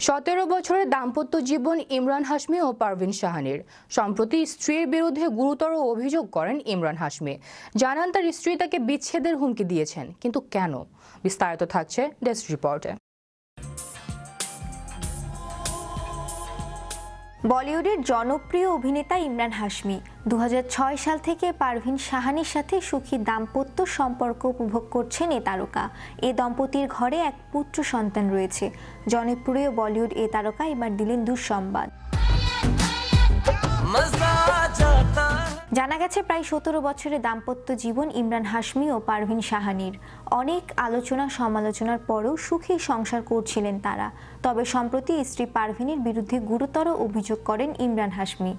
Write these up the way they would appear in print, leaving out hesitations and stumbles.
17 বছরের দাম্পত্য জীবন ইমরান হাশমি ও পারভিন সাহানির। সম্প্রতি স্ত্রীর বিরুদ্ধে গুরুতর অভিযোগ করেন ইমরান হাশমি। জানান তার স্ত্রী তাকে বিচ্ছেদের হুমকি দিয়েছেন, কিন্তু কেন? বিস্তারিত থাকছে ডেস্ক রিপোর্টে। বলিউডের জনপ্রিয় অভিনেতা ইমরান হাশমি 2006 সাল থেকে পারভিন সাহানির সাথে সুখী দাম্পত্য সম্পর্ক উপভোগ করছেন এ তারকা। এ দম্পতির ঘরে এক পুত্র সন্তান রয়েছে। জনপ্রিয় বলিউড এ তারকা এবার দিলেন দুঃসংবাদ। জানা গেছে প্রায় 17 বছরের দাম্পত্য জীবন ইমরান হাশমি ও পারভিন সাহানির। অনেক আলোচনা সমালোচনার পরেও সুখী সংসার করছিলেন তারা। তবে সম্প্রতি স্ত্রী পারভিনের বিরুদ্ধে গুরুতর অভিযোগ করেন ইমরান হাশমি।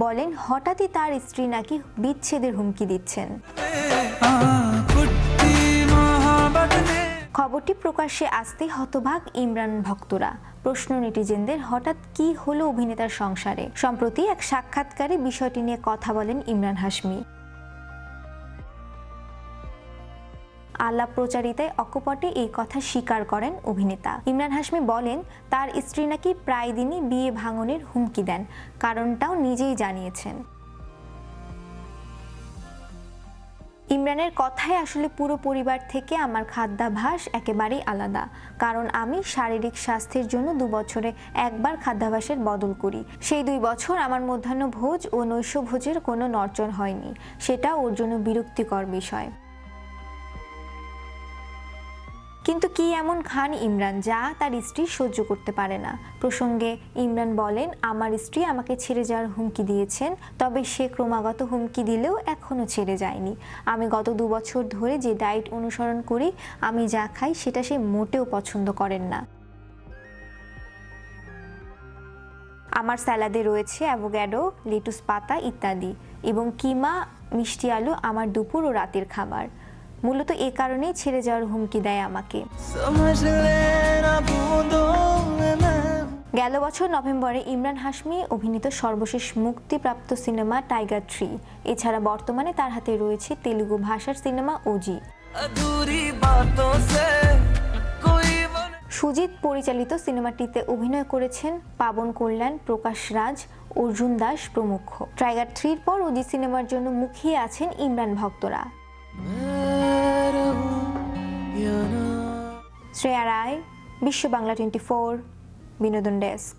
বলেন হঠাৎই তার স্ত্রী নাকি বিচ্ছেদের হুমকি দিচ্ছেন। খবরটি প্রকাশ্যে আসতেই হতবাক ইমরান ভক্তরা। প্রশ্ন নেটিজেনদের, হঠাৎ কি হলো অভিনেতার সংসারে? সম্প্রতি এক সাক্ষাৎকারে বিষয়টি নিয়ে কথা বলেন ইমরান হাশমি। আলাপ প্রচারিতায় অকপটে এই কথা স্বীকার করেন অভিনেতা। ইমরান হাশমি বলেন তার স্ত্রী নাকি প্রায় দিনই বিয়ে ভাঙনের হুমকি দেন, কারণটাও নিজেই জানিয়েছেন। ইমরানের কথায় আসলে পুরো পরিবার থেকে আমার খাদ্যাভ্যাস একেবারেই আলাদা, কারণ আমি শারীরিক স্বাস্থ্যের জন্য 2 বছরে একবার খাদ্যাভ্যাসের বদল করি। সেই 2 বছর আমার মধ্যাহ্নভোজ ও নৈশভোজের কোনো নড়চড় হয়নি। সেটা ওর জন্য বিরক্তিকর বিষয়। কিন্তু কি এমন খান ইমরান যা তার স্ত্রী সহ্য করতে পারে না? প্রসঙ্গে ইমরান বলেন, আমার স্ত্রী আমাকে ছেড়ে যাওয়ার হুমকি দিয়েছেন, তবে সে ক্রমাগত হুমকি দিলেও এখনো ছেড়ে যায়নি। আমি গত 2 বছর ধরে যে ডায়েট অনুসরণ করি, আমি যা খাই সেটা সে মোটেও পছন্দ করেন না। আমার স্যালাডে রয়েছে অ্যাভোক্যাডো, লেটুস পাতা ইত্যাদি, এবং কিমা, মিষ্টি আলু আমার দুপুর ও রাতের খাবার। মূলত এ কারণেই ছেড়ে যাওয়ার হুমকি দেয় আমাকে। গেল বছর নভেম্বরে ইমরান হাশমি অভিনীত সর্বশেষ মুক্তিপ্রাপ্ত সিনেমা টাইগার 3। এছাড়া বর্তমানে তার হাতে রয়েছে তেলুগু ভাষার সিনেমা ওজি। সুজিত পরিচালিত সিনেমাটিতে অভিনয় করেছেন পাবন কল্যাণ, প্রকাশ রাজ, অর্জুন দাস প্রমুখ। টাইগার 3-র পর ওজি সিনেমার জন্য মুখিয়ে আছেন ইমরান ভক্তরা। শ্রেয়া রায়, বিশ্ব বাংলা 24, বিনোদন ডেস্ক।